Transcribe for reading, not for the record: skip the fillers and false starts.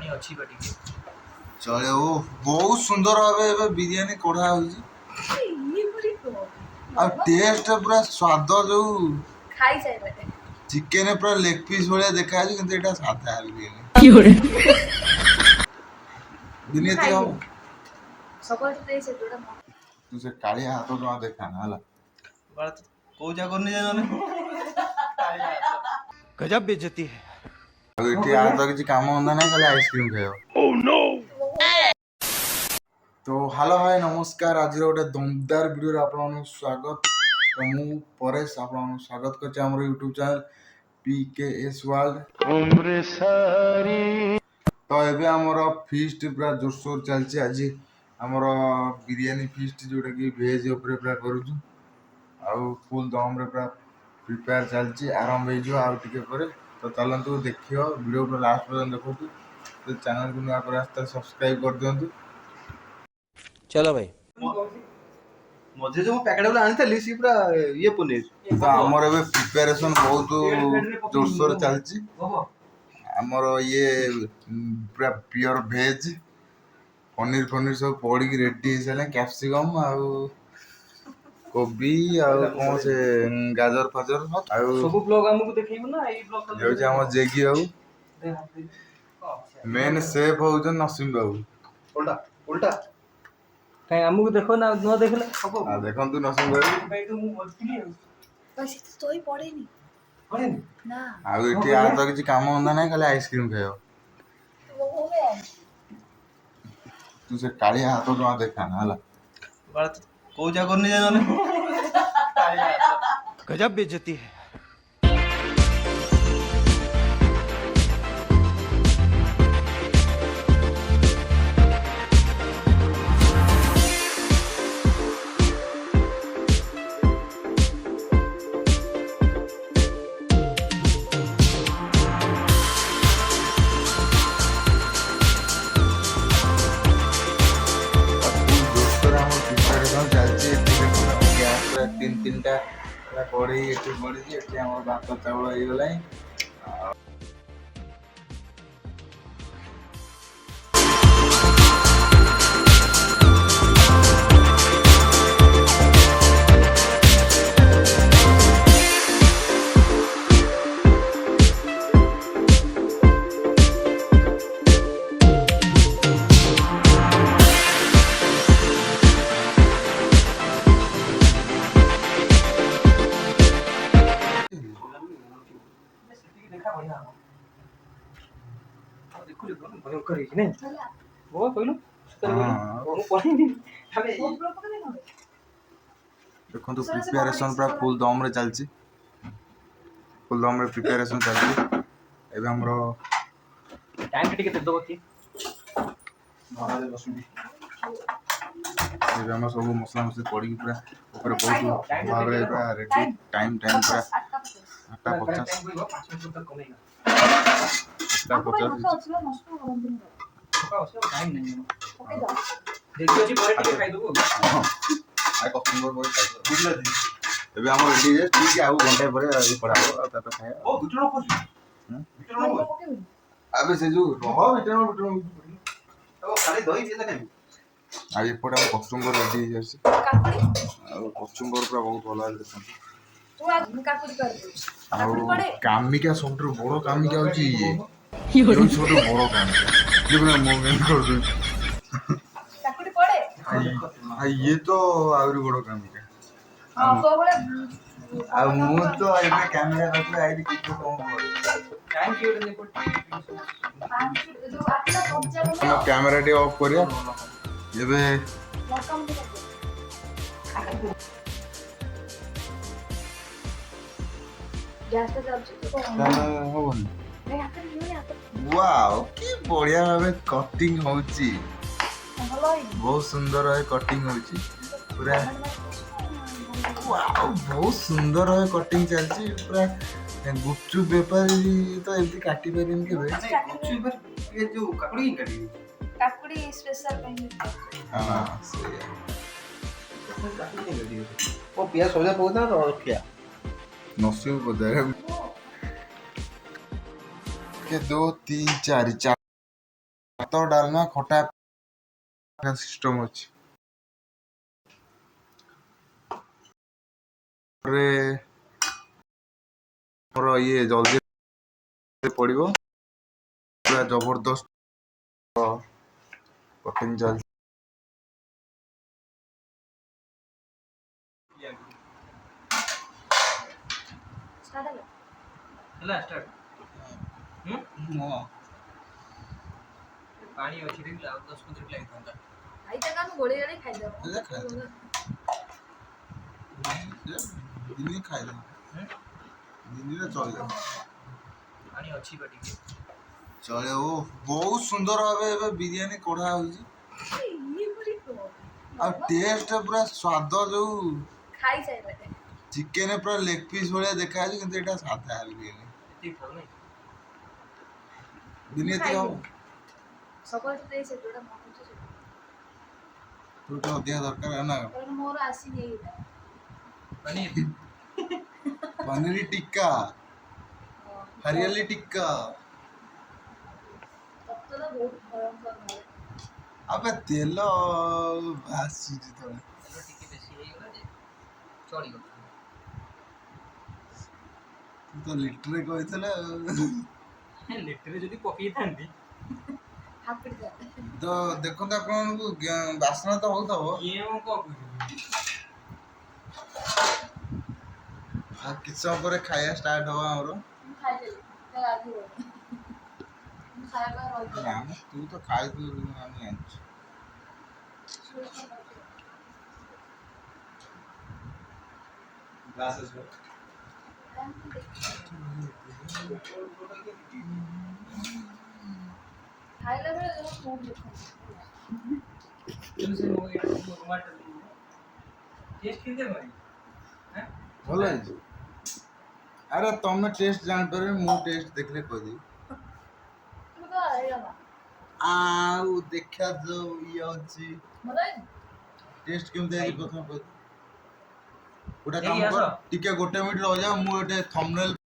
पानी अच्छी बटी के चले ओ बहुत सुंदर भावे एबे बिरयानी कोढ़ा होउची आ टेस्ट पूरा स्वाद जो खाई जाए बेटे चिकन पूरा लेग पीस भलिया देखा जाଉଛି କିନ୍ତୁ ଏଟା ସାଧା ବିରିୟାନି ବିରିୟାନି हम सपोज दे से जोड़ा तू से कालिया हाथ जमा देखा ना हला को जा करने जाने गजब बेइज्जती है ଆଉ ଏଠି ଆ ତ କିଛି କାମ ଧନ୍ଦା ନାହିଁ ଖାଲି ଆଇସ୍କ୍ରିମ ଖାଇବ तो हेलो हाय नमस्कार आज गोटे दमदार वीडियो आपको स्वागत तो मु परेश आपको स्वागत कर यूट्यूब चैनल PKS वर्ल्ड तो एबे हमर फीस्ट पूरा जोरसोर चलची आज हमर बिरयानी फीस्ट जोटा कि वेज ऊपर पूरा करूछु आ फुल दम रे पूरा प्रिपेयर चलची आरंभ हो जो आ टिके परे तो चलंतु देखियो वीडियो पूरा लास्ट पर्यंत देखो तो चैनल को नया पर आस्ते सब्सक्राइब कर दियंतु चलो भाई मझे जो पैकेट वाला आनी थी सी पूरा ये पनीर तो हमर एबे प्रिपरेशन बहुत जोरसोर चलची हमर ये पूरा प्योर वेज पनीर फनीर सब पड़ी की रेडी हो सारे कैप्सिकम आउ कोबी आउ कौन से गाजर फाजर आउ सब ब्लॉग हमको देखेइबो ना एई ब्लॉग जो जे हम जेगी बाबू मेन शेफ हो जो नसीम बाबू उल्टा उल्टा कहीं हमको देखो ना न देखले सब आ देखन तू नसीम बाबू भाई तो मु बचली बस तो ही पड़े नहीं पड़े ना आ एठी आ तो किछि काम धंदा नाही खाली आइसक्रीम खाइयो वो हो गया तू से कालिया हाथ जमा देखा ना हला को जा करने जाने गजब बेइज्जती है तीन टा कड़ी ये पड़ी ये भात चावल हो गला भयंकर है नहीं वो कहलु वो पढ़ी हमें देखो तो प्रिपरेशन पूरा फुल दम रे चलची फुल दम रे प्रिपरेशन चलची एबे हमरो टाइम के दे दो की एबे हम सब मसला मसली पड़ी पूरा ऊपर बहुत भाव रे पूरा रेडी टाइम पूरा 8:50 टाइम नहीं देखियो जी पर टिके खाइ दबो आ कस्टमर बोल खाइ एबे हम रेडी है ठीक है आउ घंटे पर ये पड़ाओ आ तब खाए ओ बिटरो को अबे से जो रह बिटरो तो खाली दही दे खाइ आ ये पड़ा कस्टमर रेडी है से आ कस्टमर पूरा बहुत भला देखन तू आ काकुड़ी कर दे काकुड़ी आ पड़े कामिका सबटर बड़ कामिका होची ये छोटो बड़ कामिका ये पूरा मोमेंट कर दो काकुड़ी पड़े आ ये तो आउरी बड़ कामिका हां तो बोले आ मु तो एबे कैमरा रखले आइडी कितो कम करे टाइम क्यों नहीं पड़ जो आटला पंचा हम कैमरा टे ऑफ करिया एबे मौका मिले गैस पे जब तो होबन नहीं आता नहीं आता वाओ की बढ़िया भाबे कटिंग होची भलो ही बहुत सुंदर है कटिंग होची पूरा वाओ बहुत सुंदर है कटिंग चलची पूरा गुपचुप व्यापारी तो एमती काटी परिन के भाई ये जो ककड़ी काटी काकुड़ी स्पेशल कहीं हां सही है वो पिया सोजा पहुंचा तो और क्या नसीब बजाय के 2 3 4 ଭାତ ଡାଲମା ଖଟା ସିଷ୍ଟମ ଅଛି। ପରେ ମୋର ଇଏ ଜଲ୍ଦି ପଡ଼ିବ ପୁରା ଜବରଦସ୍ତ କଟିଂ ଚାଲିଛି। ଷ୍ଟାର୍ଟ ହେଲା। ହେଲା ଷ୍ଟାର୍ଟ। ହଁ ପାଣି ଅଛି ଦେଖିଲା ଆଉ 10 ମିନିଟ୍ ଲାଗିଥାନ୍ତା। ଆଇତା କାମ ଗୋଳି ଗାଳି ଖାଇଦବ। ଦିନେ ଖାଇଦେବ ଦିନରେ ଚଳିବ। ପାଣି ଅଛି ବା ଟିକେ ଚଳିବ। ଓ ବହୁତ ସୁନ୍ଦର ଭାବେ ଏବେ ବିରିୟାନୀ କଢ଼ା ହଉଛି ଆଉ ଟେଷ୍ଟ ପୁରା ସ୍ୱାଦ ଯୋଉ ଖାଇସାରିଲେ ଚିକେନ ପୁରା ଲେଗ ପିସ୍ ଭଳିଆ ଦେଖାଯାଉଛି କିନ୍ତୁ ଏଇଟା ସାଧା ବିରିୟାନୀ। ଏତିକି ଥାଉ ନାଇଁ ଦିନେ ଏତିକି ହବ ସକାଳୁ ତ ଦେଇ ଯୋଉଟା ମଗୁଛି ସେଇଟା ତୁ ତ ଅଧିକା ଦରକାର ନା କାରଣ ମୋର ଆସିନି ଏଇଟା ପନିର ଟିକ୍କା ହରିଆଲି ଟିକ୍କା ତତେ ତ ବହୁତ ଭୟଙ୍କର ଲାଗେ। ଆବେ ତେଲ ଭାସିଛି ତଳେ। ତେଲ ଟିକେ ବେଶୀ ହେଇଗଲା ଯେ ଚଳିବ। ତୁ ତ ଲିଟରେ କହିଥିଲେ ଲିଟରେ ଯଦି ପକେଇଥାନ୍ତି ହାପିଡି ଯା ତ ଦେଖନ୍ତୁ ଆପଣଙ୍କୁ ବାସ୍ନା ତ ହଉଥିବ। ଇଏ ମୁଁ କଣ କହୁଥିଲି ଆଉ କିଛି ସମୟ ପରେ ଖାଇବା ଷ୍ଟାର୍ଟ ହବ ଆମର। ମୁଁ ଖାଇଦେଲି ତ ରାନ୍ଧିବନି ମୁଁ ଖାଇବା ରହିଯିବ ନା ମ, ତୁ ତ ଖାଇଥିଲୁ ଆମେ ଜାଣିଛୁ। ଗ୍ଲାସ ଆସିବ। ଖାଇଲା ବେଳେ ଜମା ମୁଡ୍ ଦେଖନ୍ତି। ଭଲ ହେଇଛି। ଆରେ ତମେ ଟେଷ୍ଟ ଜାଣିପାରିବେ ମୁଁ ଟେଷ୍ଟ ଦେଖିଲେ କହିଦେବି। ତୁ ତ ହେଇଗଲା ଆଉ ଦେଖା ଯୋଉ ଇଏ ଅଛି ଭଲ ହେଇନି ଟେଷ୍ଟ କେମିତି ହେଇଛି ପ୍ରଥମେ କହିଦିଅ। ଗୋଟେ ଦେଇକି କାମ ଆସ। କର ଟିକେ ଗୋଟେ ମିନିଟ୍ ରହିଯାଅ ମୁଁ ଗୋଟେ ଥମ୍ବନେଲ୍